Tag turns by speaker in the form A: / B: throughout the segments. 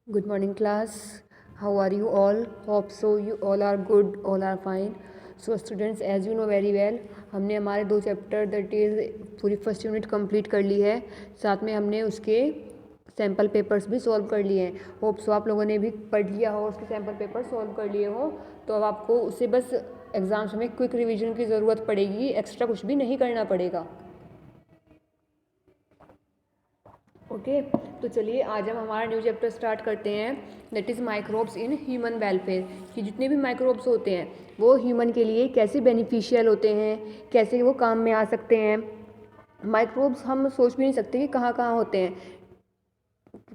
A: Good morning, class. How are you all? Hope so you all are good, all are fine. So students, as you know very well, हमने हमारे 2 chapter that is पूरी first unit complete कर ली है। साथ में हमने उसके sample papers भी सॉल्व कर लिए हैं। होप सो आप लोगों ने भी पढ़ लिया हो, उसके सैम्पल पेपर सॉल्व कर लिए हो। तो अब आपको उससे बस एग्ज़ाम्स में क्विक रिविजन की ज़रूरत पड़ेगी, एक्स्ट्रा कुछ भी नहीं करना पड़ेगा। ओके तो चलिए आज हम हमारा न्यू चैप्टर स्टार्ट करते हैं, that is microbes in human welfare. कि जितने भी माइक्रोब्स होते हैं वो ह्यूमन के लिए कैसे बेनिफिशियल होते हैं, कैसे वो काम में आ सकते हैं। माइक्रोब्स हम सोच भी नहीं सकते कि कहाँ कहाँ होते हैं।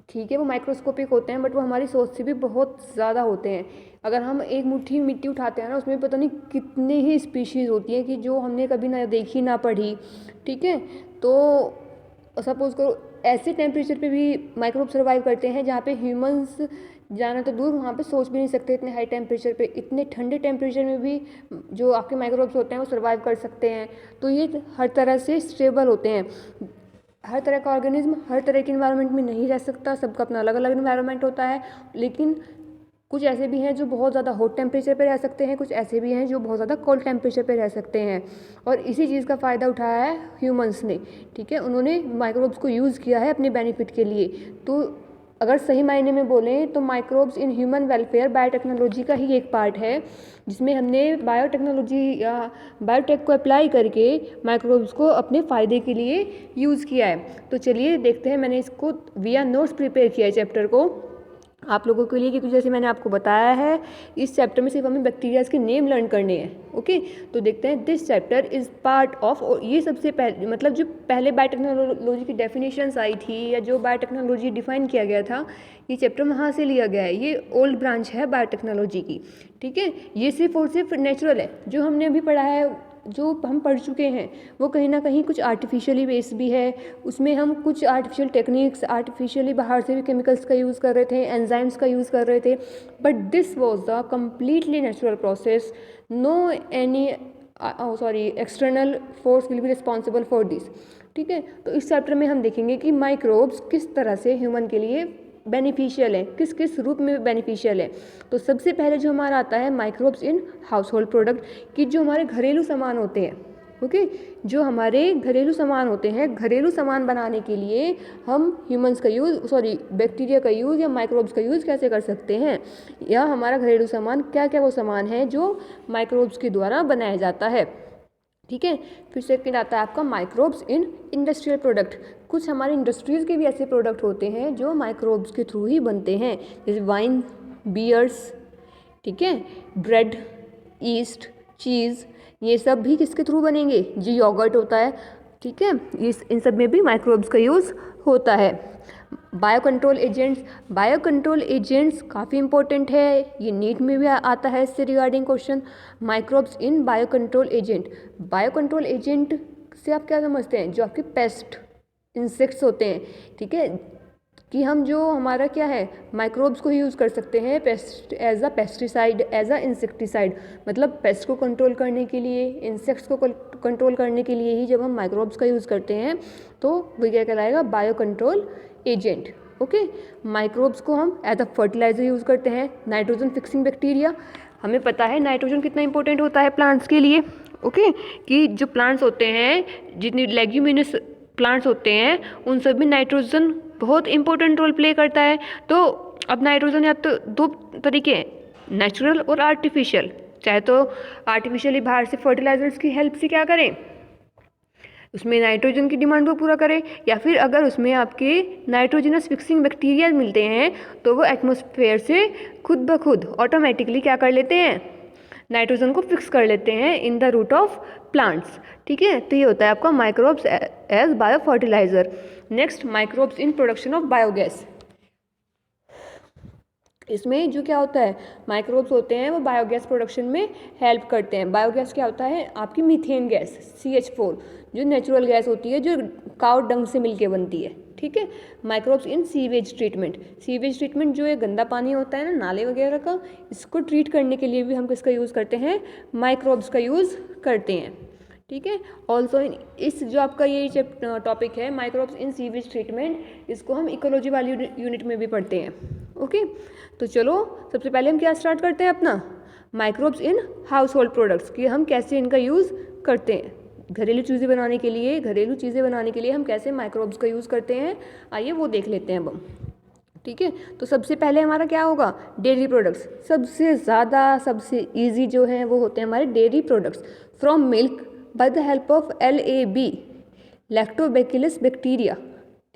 A: ठीक है, वो माइक्रोस्कोपिक होते हैं बट वो हमारी सोच से भी बहुत ज़्यादा होते हैं। अगर हम एक मुट्ठी मिट्टी उठाते हैं ना, उसमें पता नहीं कितनी ही स्पीशीज़ होती हैं कि जो हमने कभी ना देखी ना पढ़ी। ठीक है, तो सपोज करो ऐसे टेम्परेचर पे भी माइक्रोब सर्वाइव करते हैं जहाँ पे ह्यूमंस जाना तो दूर, वहाँ पे सोच भी नहीं सकते। इतने हाई टेम्परेचर पे, इतने ठंडे टेम्परेचर में भी जो आपके माइक्रोब्स होते हैं वो सर्वाइव कर सकते हैं। तो ये हर तरह से स्टेबल होते हैं। हर तरह का ऑर्गेनिज्म हर तरह के इन्वायरमेंट में नहीं रह सकता, सबका अपना अलग अलग इन्वायरमेंट होता है। लेकिन कुछ ऐसे भी हैं जो बहुत ज़्यादा हॉट टेम्परेचर पे रह सकते हैं, कुछ ऐसे भी हैं जो बहुत ज़्यादा कोल्ड टेम्परेचर पे रह सकते हैं। और इसी चीज़ का फ़ायदा उठाया है ह्यूमंस ने। ठीक है, उन्होंने माइक्रोब्स को यूज़ किया है अपने बेनिफिट के लिए। तो अगर सही मायने में बोलें तो microbes in human welfare biotechnology का ही एक पार्ट है, जिसमें हमने बायोटेक्नोलॉजी या बायोटेक को अप्लाई करके माइक्रोब्स को अपने फ़ायदे के लिए यूज़ किया है। तो चलिए देखते हैं, मैंने इसको विया नोट्स प्रिपेयर किया है चैप्टर को आप लोगों के लिए, क्योंकि जैसे मैंने आपको बताया है इस चैप्टर में सिर्फ हमें बैक्टीरियाज के नेम लर्न करने हैं। ओके, तो देखते हैं this chapter is part of, ये सबसे पहले मतलब जो पहले बायोटेक्नोलॉजी की डेफिनेशंस आई थी या जो बायोटेक्नोलॉजी डिफाइन किया गया था, ये चैप्टर वहाँ से लिया गया है। ये ओल्ड ब्रांच है बायोटेक्नोलॉजी की। ठीक है, ये सिर्फ और सिर्फ नेचुरल है। जो हमने अभी पढ़ा है, जो हम पढ़ चुके हैं, वो कहीं ना कहीं कुछ आर्टिफिशियली बेस भी है। उसमें हम कुछ आर्टिफिशियल टेक्निक्स, आर्टिफिशियली बाहर से भी केमिकल्स का यूज़ कर रहे थे, एंजाइम्स का यूज़ कर रहे थे, but this was the completely natural process. No any external force will be responsible for this. ठीक है, तो इस चैप्टर में हम देखेंगे कि माइक्रोब्स किस तरह से ह्यूमन के लिए बेनिफिशियल है, किस किस रूप में बेनिफिशियल है। तो सबसे पहले जो हमारा आता है microbes in house hold product, कि जो हमारे घरेलू सामान होते हैं। ओके, जो हमारे घरेलू सामान होते हैं, घरेलू सामान बनाने के लिए हम ह्यूमंस का बैक्टीरिया का यूज़ या माइक्रोब्स का यूज़ कैसे कर सकते हैं, या हमारा घरेलू सामान क्या क्या वो सामान है जो माइक्रोब्स के द्वारा बनाया जाता है। ठीक है, फिर सेकंड आता है आपका माइक्रोब्स इन इंडस्ट्रियल प्रोडक्ट। कुछ हमारे इंडस्ट्रीज़ के भी ऐसे प्रोडक्ट होते हैं जो माइक्रोब्स के थ्रू ही बनते हैं, जैसे वाइन, बियर्स, ठीक है, ब्रेड, ईस्ट, चीज़, ये सब भी किसके थ्रू बनेंगे, जो योगर्ट होता है। ठीक है, इन सब में भी माइक्रोब्स का यूज़ होता है। बायो कंट्रोल एजेंट्स काफ़ी इंपॉर्टेंट है, ये नीट में भी आता है इससे regarding question. Microbes in bio control agent से आप क्या समझते हैं, जो आपके पेस्ट इंसेक्ट्स होते हैं। ठीक है, कि हम जो हमारा क्या है माइक्रोब्स को ही यूज़ कर सकते हैं pest as a pesticide, as a insecticide. मतलब पेस्ट को कंट्रोल करने के लिए, इंसेक्ट्स को कंट्रोल करने के लिए ही जब हम माइक्रोब्स का यूज़ करते हैं तो वो क्या कहलाएगा, bio control agent. Okay, microbes को हम एज अ फर्टिलाइजर यूज़ करते हैं, नाइट्रोजन फिक्सिंग बैक्टीरिया। हमें पता है नाइट्रोजन कितना इंपॉर्टेंट होता है प्लांट्स के लिए। ओके, कि जो प्लांट्स होते हैं, जितने लेग्यूमिनस प्लांट्स होते हैं, उन सब में नाइट्रोजन बहुत इंपॉर्टेंट रोल प्ले करता है। तो अब नाइट्रोजन या तो 2 तरीके हैं, नेचुरल और आर्टिफिशियल। चाहे तो आर्टिफिशियली बाहर से फर्टिलाइजर्स की हेल्प से क्या करें, उसमें नाइट्रोजन की डिमांड को पूरा करें, या फिर अगर उसमें आपके नाइट्रोजनस फिक्सिंग बैक्टीरिया मिलते हैं तो वो एटमॉस्फेयर से खुद ब खुद ऑटोमेटिकली क्या कर लेते हैं, नाइट्रोजन को फिक्स कर लेते हैं in the root of plants. ठीक है, तो ये होता है आपका microbes as bio fertiliser. Next, microbes in production of biogas. इसमें जो क्या होता है, माइक्रोब्स होते हैं वो बायोगैस प्रोडक्शन में हेल्प करते हैं। बायोगैस क्या होता है, आपकी मीथेन गैस CH4, जो नेचुरल गैस होती है, जो काउ डंग से मिलके बनती है। ठीक है, माइक्रोब्स इन सीवेज ट्रीटमेंट, जो ये गंदा पानी होता है ना नाले वगैरह का, इसको ट्रीट करने के लिए भी हम किसका यूज़ करते हैं, माइक्रोब्स का यूज़ करते हैं। ठीक है, ऑल्सो इस जो आपका ये टॉपिक है माइक्रोब्स इन सीवेज ट्रीटमेंट, इसको हम इकोलॉजी वाली यूनिट में भी पढ़ते हैं। ओके, तो चलो सबसे पहले हम क्या स्टार्ट करते हैं अपना microbes in house hold products कि हम कैसे इनका यूज़ करते हैं घरेलू चीज़ें बनाने के लिए हम कैसे माइक्रोब्स का यूज़ करते हैं, आइए वो देख लेते हैं अब हम। ठीक है, तो सबसे पहले हमारा क्या होगा, डेयरी प्रोडक्ट्स। सबसे ईजी जो है वो होते हैं हमारे dairy products from milk by the help of LAB, lactobacillus bacteria.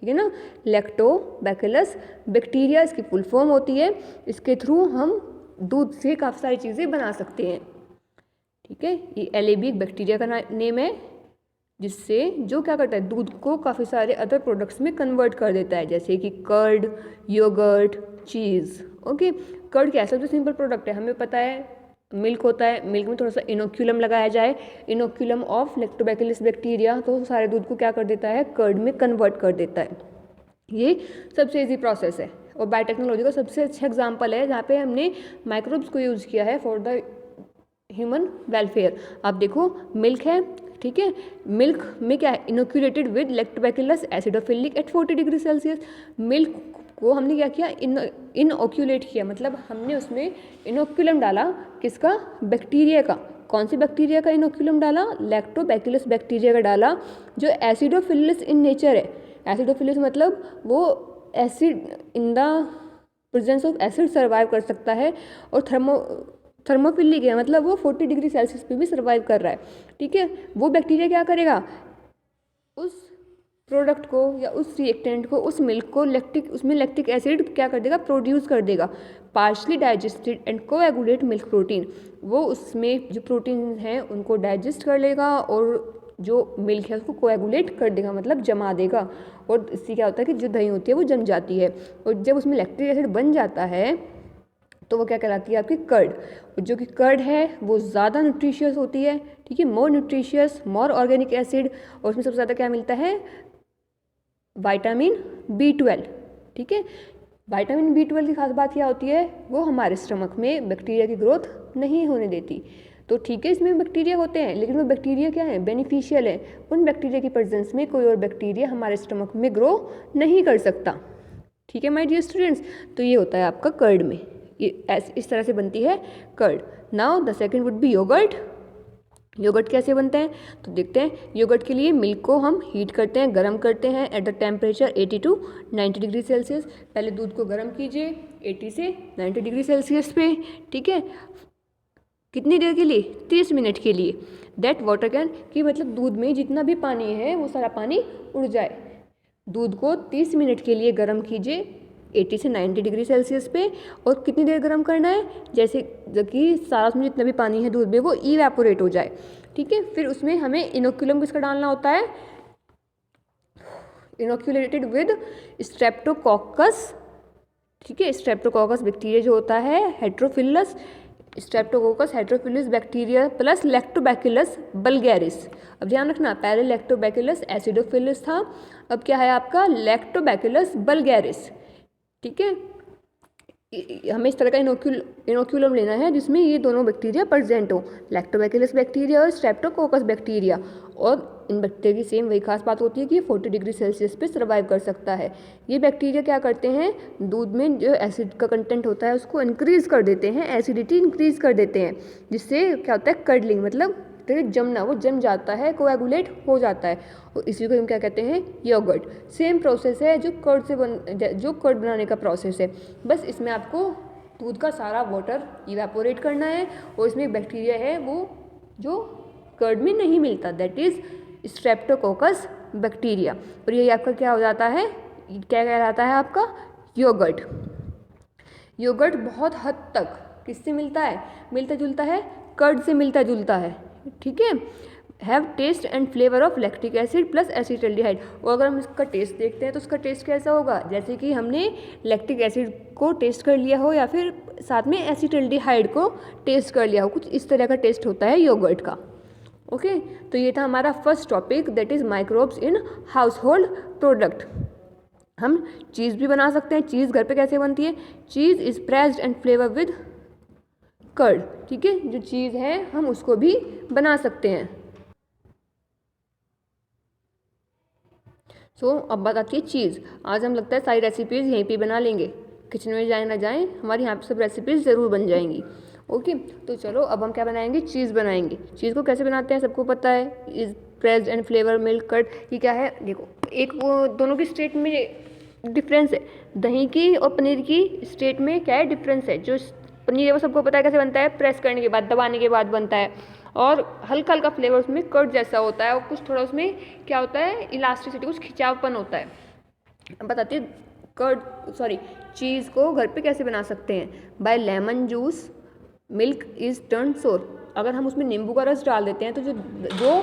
A: ठीक है ना, लैक्टोबैसिलस बैक्टीरिया इसकी फुल फॉर्म होती है। इसके थ्रू हम दूध से काफ़ी सारी चीज़ें बना सकते हैं। ठीक है, ये LAB एक बैक्टीरिया का नेम है जिससे जो क्या करता है दूध को काफ़ी सारे अदर प्रोडक्ट्स में कन्वर्ट कर देता है, जैसे कि कर्ड, योगर्ट, चीज़। ओके, कर्ड क्या है, सबसे सिंपल प्रोडक्ट है, हमें पता है। मिल्क होता है, मिल्क में थोड़ा सा इनोक्यूलम लगाया जाए, इनोक्यूलम ऑफ लैक्टोबैसिलस बैक्टीरिया, तो सारे दूध को क्या कर देता है, कर्ड में कन्वर्ट कर देता है। ये सबसे ईजी प्रोसेस है और बायोटेक्नोलॉजी का सबसे अच्छा एग्जाम्पल है जहाँ पे हमने माइक्रोब्स को यूज़ किया है फॉर द ह्यूमन वेलफेयर। आप देखो मिल्क है, ठीक है, मिल्क में क्या है, inoculated with lactobacillus acidophilic at 40 degree Celsius. Milk को हमने क्या किया, इनओक्यूलेट किया, मतलब हमने उसमें इनोक्यूलम डाला, किसका, बैक्टीरिया का। कौन सी बैक्टीरिया का इनोक्यूलम डाला, लैक्टोबैसिलस बैक्टीरिया का डाला, जो एसिडोफिलस इन नेचर है। एसिडोफिलस मतलब वो acid in the presence of acid survive कर सकता है, और थर्मोफिलिक है मतलब वो 40 डिग्री सेल्सियस पे भी सर्वाइव कर रहा है। ठीक है, वो बैक्टीरिया क्या करेगा, उस प्रोडक्ट को या उस रिएक्टेंट को, उस मिल्क को उसमें लैक्टिक एसिड क्या कर देगा, प्रोड्यूस कर देगा, partially digested and coagulate milk protein. वो उसमें जो प्रोटीन हैं उनको डाइजेस्ट कर लेगा और जो मिल्क है उसको कोएगुलेट कर देगा, मतलब जमा देगा। और इससे क्या होता है कि जो दही होती है वो जम जाती है, और जब उसमें लैक्टिक एसिड बन जाता है तो वो क्या कहलाती है, आपकी कर्ड। जो कि कर्ड है वो ज़्यादा न्यूट्रिशियस होती है। ठीक है, मोर न्यूट्रिशियस, मोर ऑर्गेनिक एसिड, और उसमें सबसे ज़्यादा क्या मिलता है, विटामिन B12। ठीक है, विटामिन B12 की खास बात क्या होती है, वो हमारे स्टमक में बैक्टीरिया की ग्रोथ नहीं होने देती। तो ठीक है, इसमें बैक्टीरिया होते हैं, लेकिन वो बैक्टीरिया क्या है, बेनिफिशियल है। उन बैक्टीरिया की प्रेजेंस में कोई और बैक्टीरिया हमारे स्टमक में ग्रो नहीं कर सकता। ठीक है माय डियर स्टूडेंट्स, तो ये होता है आपका कर्ड में, ये इस तरह से बनती है curd. Now the second would be yoghurt. Yoghurt कैसे बनते हैं, तो देखते हैं। योगर्ट के लिए मिल्क को हम हीट करते हैं, गर्म करते हैं at the temperature 80 to 90 degree Celsius. पहले दूध को गर्म कीजिए 80 से 90 डिग्री सेल्सियस पे। ठीक है, कितनी देर के लिए, 30 मिनट के लिए। दैट वाटर कैन, कि मतलब दूध में जितना भी पानी है वो सारा पानी उड़ जाए। दूध को 30 मिनट के लिए गर्म कीजिए 80 से 90 डिग्री सेल्सियस पे। और कितनी देर गर्म करना है, जैसे कि सारा उसमें जितना भी पानी है दूध में वो इवेपोरेट हो जाए। ठीक है, फिर उसमें हमें इनोक्यूलम किसका डालना होता है, इनोक्यूलेटेड विद स्ट्रेप्टोकोकस। ठीक है, स्ट्रेप्टोकोकस बैक्टीरिया जो होता है, heterophilus, streptococcus heterophilus bacteria plus lactobacillus bulgaricus. अब ध्यान रखना, पहले लैक्टोबैसिलस एसिडोफिलस था, अब क्या है आपका, लैक्टोबैसिलस बल्गैरिस। ठीक है, हमें इस तरह का इनोक्यूलम लेना है जिसमें ये दोनों बैक्टीरिया प्रेजेंट हो, लैक्टोबैसिलस बैक्टीरिया और स्ट्रेप्टोकोकस बैक्टीरिया। और इन बैक्टीरिया की सेम वही खास बात होती है कि ये 40 डिग्री सेल्सियस पे सर्वाइव कर सकता है। ये बैक्टीरिया क्या करते हैं, दूध में जो एसिड का कंटेंट होता है उसको इंक्रीज कर देते हैं, एसिडिटी इंक्रीज कर देते हैं, जिससे क्या होता है, कर्डलिंग, मतलब जमना, वो जम जाता है, कोएगुलेट हो जाता है, और इसी को हम क्या कहते हैं, योगर्ट। सेम प्रोसेस है जो कर्ड बनाने का प्रोसेस है, बस इसमें आपको दूध का सारा वाटर इवेपोरेट करना है, और इसमें बैक्टीरिया है वो जो कर्ड में नहीं मिलता, दैट इज स्ट्रेप्टोकोकस बैक्टीरिया, और ये आपका क्या हो जाता है, क्या कहलाता है आपका, योगर्ट। योगर्ट बहुत हद तक किससे मिलता है, मिलता जुलता है, कर्ड से मिलता जुलता है। ठीक है, have taste and flavour of lactic acid plus acetaldehyde. और अगर हम इसका टेस्ट देखते हैं तो उसका टेस्ट कैसा होगा, जैसे कि हमने लैक्टिक एसिड को टेस्ट कर लिया हो या फिर साथ में एसिटाल्डिहाइड को टेस्ट कर लिया हो, कुछ इस तरह का टेस्ट होता है योगर्ट का। ओके, तो ये था हमारा first topic, that is microbes in house hold product. हम चीज़ भी बना सकते हैं। चीज़ घर पे कैसे बनती है, cheese is pressed and flavour with curd. ठीक है, जो चीज़ है हम उसको भी बना सकते हैं। सो अब बात आती है चीज़। आज हम लगता है सारी रेसिपीज़ यहीं पे बना लेंगे। किचन में जाए ना जाएँ, हमारी यहाँ पे सब रेसिपीज़ ज़रूर बन जाएंगी। ओके, तो चलो अब हम क्या बनाएंगे, चीज़ बनाएंगे। चीज़ को कैसे बनाते हैं सबको पता है, is pressed and flavour milk curd. ये क्या है, देखो एक वो दोनों की स्टेट में डिफरेंस है, दही की और पनीर की स्टेट में क्या है डिफरेंस है। जो पनीर है वो सबको पता है कैसे बनता है, प्रेस करने के बाद, दबाने के बाद बनता है, और हल्का हल्का फ्लेवर उसमें कर्ड जैसा होता है, और कुछ थोड़ा उसमें क्या होता है, इलास्टिसिटी, कुछ खिंचावपन होता है। अब बताती हूँ चीज़ को घर पे कैसे बना सकते हैं। By lemon juice milk is turn sour. अगर हम उसमें नींबू का रस डाल देते हैं तो जो